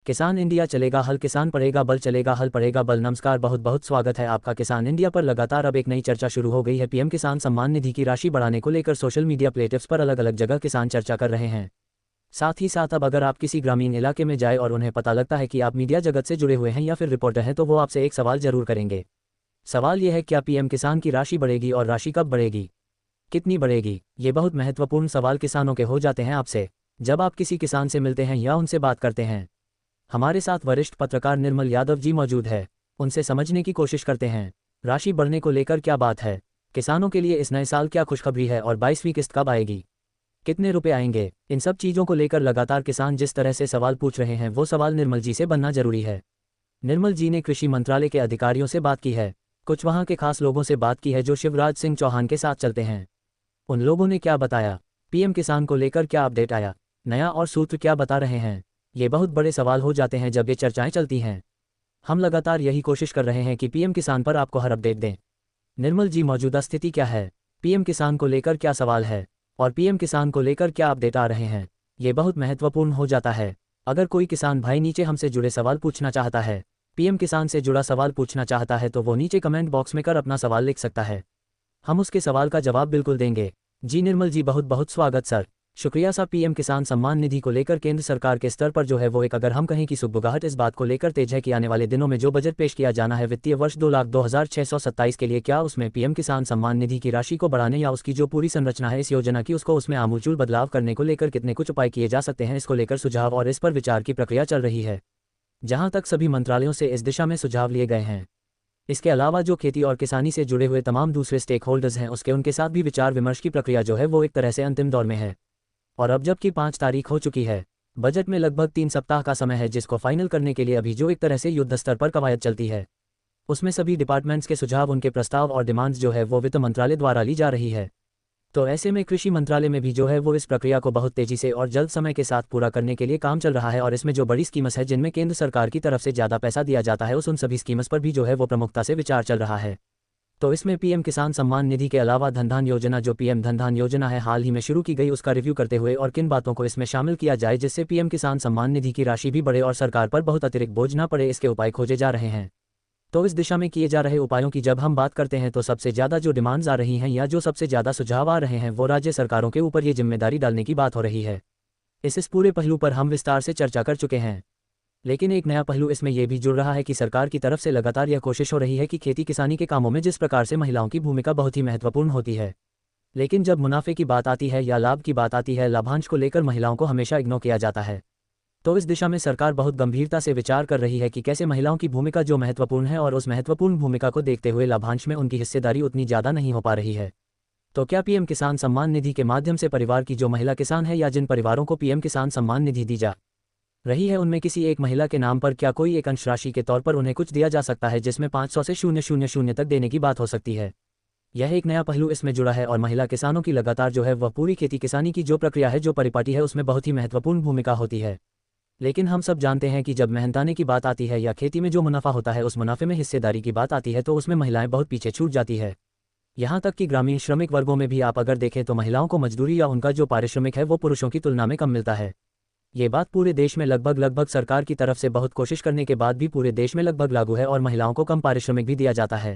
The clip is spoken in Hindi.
किसान इंडिया चलेगा हल, किसान पढ़ेगा बल, चलेगा हल पढ़ेगा बल। नमस्कार, बहुत बहुत स्वागत है आपका किसान इंडिया पर। लगातार अब एक नई चर्चा शुरू हो गई है। पीएम किसान सम्मान निधि की राशि बढ़ाने को लेकर सोशल मीडिया प्लेटफॉर्म्स पर अलग अलग जगह किसान चर्चा कर रहे हैं। साथ ही साथ अब अगर आप किसी ग्रामीण इलाके में जाए और उन्हें पता लगता है कि आप मीडिया जगत से जुड़े हुए हैं या फिर रिपोर्टर हैं, तो वो आपसे एक सवाल जरूर करेंगे। सवाल यह है, क्या पीएम किसान की राशि बढ़ेगी और राशि कब बढ़ेगी, कितनी बढ़ेगी? ये बहुत महत्वपूर्ण सवाल किसानों के हो जाते हैं आपसे जब आप किसी किसान से मिलते हैं या उनसे बात करते हैं। हमारे साथ वरिष्ठ पत्रकार निर्मल यादव जी मौजूद है, उनसे समझने की कोशिश करते हैं राशि बढ़ने को लेकर क्या बात है, किसानों के लिए इस नए साल क्या खुशखबरी है और 22वीं किस्त कब आएगी, कितने रुपए आएंगे। इन सब चीज़ों को लेकर लगातार किसान जिस तरह से सवाल पूछ रहे हैं, वो सवाल निर्मल जी से बनना जरूरी है। निर्मल जी ने कृषि मंत्रालय के अधिकारियों से बात की है, कुछ वहाँ के खास लोगों से बात की है जो शिवराज सिंह चौहान के साथ चलते हैं। उन लोगों ने क्या बताया, पीएम किसान को लेकर क्या अपडेट आया, नया और सूत्र क्या बता रहे हैं, ये बहुत बड़े सवाल हो जाते हैं जब ये चर्चाएं चलती हैं। हम लगातार यही कोशिश कर रहे हैं कि पीएम किसान पर आपको हर अपडेट दें। निर्मल जी, मौजूदा स्थिति क्या है, पीएम किसान को लेकर क्या सवाल है और पीएम किसान को लेकर क्या अपडेट आ रहे हैं, ये बहुत महत्वपूर्ण हो जाता है। अगर कोई किसान भाई नीचे हमसे जुड़े सवाल पूछना चाहता है, पीएम किसान से जुड़ा सवाल पूछना चाहता है, तो वो नीचे कमेंट बॉक्स में कर अपना सवाल लिख सकता है। हम उसके सवाल का जवाब बिल्कुल देंगे। जी निर्मल जी, बहुत बहुत स्वागत सर, शुक्रिया सर। पीएम किसान सम्मान निधि को लेकर केंद्र सरकार के स्तर पर जो है वो एक, अगर हम कहें कि सुगबुगाहट इस बात को लेकर तेज है कि आने वाले दिनों में जो बजट पेश किया जाना है वित्तीय वर्ष 2,02,627 के लिए, क्या उसमें पीएम किसान सम्मान निधि की राशि को बढ़ाने या उसकी जो पूरी संरचना है इस योजना की, उसको उसमें आमूलचूल बदलाव करने को लेकर कितने कुछ उपाय किए जा सकते हैं, इसको लेकर सुझाव और इस पर विचार की प्रक्रिया चल रही है। जहां तक सभी मंत्रालयों से इस दिशा में सुझाव लिए गए हैं। इसके अलावा जो खेती और किसानी से जुड़े हुए तमाम दूसरे स्टेक होल्डर्स हैं, उनके साथ भी विचार विमर्श की प्रक्रिया जो है वो एक तरह से अंतिम दौर में है। और अब जबकि 5 तारीख हो चुकी है, बजट में लगभग 3 सप्ताह का समय है, जिसको फाइनल करने के लिए अभी जो एक तरह से युद्ध स्तर पर कवायद चलती है, उसमें सभी डिपार्टमेंट्स के सुझाव, उनके प्रस्ताव और डिमांड्स जो है वो वित्त मंत्रालय द्वारा ली जा रही है। तो ऐसे में कृषि मंत्रालय में भी जो है वो इस प्रक्रिया को बहुत तेजी से और जल्द समय के साथ पूरा करने के लिए काम चल रहा है। और इसमें जो बड़ी स्कीम्स है जिनमें केंद्र सरकार की तरफ से ज़्यादा पैसा दिया जाता है, उन सभी स्कीम्स पर भी जो है वो प्रमुखता से विचार चल रहा है। तो इसमें पीएम किसान सम्मान निधि के अलावा धन योजना, जो पीएम धन योजना है, हाल ही में शुरू की गई, उसका रिव्यू करते हुए और किन बातों को इसमें शामिल किया जाए जिससे पीएम किसान सम्मान निधि की राशि भी बढ़े और सरकार पर बहुत अतिरिक्त बोझ न पड़े, इसके उपाय खोजे जा रहे हैं। तो इस दिशा में किए जा रहे उपायों की जब हम बात करते हैं, तो सबसे ज़्यादा जो डिमांड्स आ रही हैं या जो सबसे ज़्यादा सुझाव आ रहे हैं, वो राज्य सरकारों के ऊपर ये जिम्मेदारी डालने की बात हो रही है। इस पूरे पहलू पर हम विस्तार से चर्चा कर चुके हैं, लेकिन एक नया पहलू इसमें यह भी जुड़ रहा है कि सरकार की तरफ से लगातार यह कोशिश हो रही है कि खेती किसानी के कामों में जिस प्रकार से महिलाओं की भूमिका बहुत ही महत्वपूर्ण होती है, लेकिन जब मुनाफे की बात आती है या लाभ की बात आती है, लाभांश को लेकर महिलाओं को हमेशा इग्नोर किया जाता है। तो इस दिशा में सरकार बहुत गंभीरता से विचार कर रही है कि कैसे महिलाओं की भूमिका जो महत्वपूर्ण है, और उस महत्वपूर्ण भूमिका को देखते हुए लाभांश में उनकी हिस्सेदारी उतनी ज़्यादा नहीं हो पा रही है। तो क्या पीएम किसान सम्मान निधि के माध्यम से परिवार की जो महिला किसान है या जिन परिवारों को पीएम किसान सम्मान निधि दी जा रही है, उनमें किसी एक महिला के नाम पर क्या कोई एक अंश राशि के तौर पर उन्हें कुछ दिया जा सकता है, जिसमें 500 से 000 तक देने की बात हो सकती है। यह एक नया पहलू इसमें जुड़ा है और महिला किसानों की लगातार जो है वह पूरी खेती किसानी की जो प्रक्रिया है, जो परिपाटी है, उसमें बहुत ही महत्वपूर्ण भूमिका होती है। लेकिन हम सब जानते हैं कि जब मेहनताने की बात आती है या खेती में जो मुनाफा होता है, उस मुनाफे में हिस्सेदारी की बात आती है, तो उसमें महिलाएं बहुत पीछे छूट जाती है। यहाँ तक कि ग्रामीण श्रमिक वर्गों में भी आप अगर देखें तो महिलाओं को मजदूरी या उनका जो पारिश्रमिक है वो पुरुषों की तुलना में कम मिलता है। ये बात पूरे देश में लगभग सरकार की तरफ से बहुत कोशिश करने के बाद भी पूरे देश में लगभग लागू है और महिलाओं को कम पारिश्रमिक भी दिया जाता है।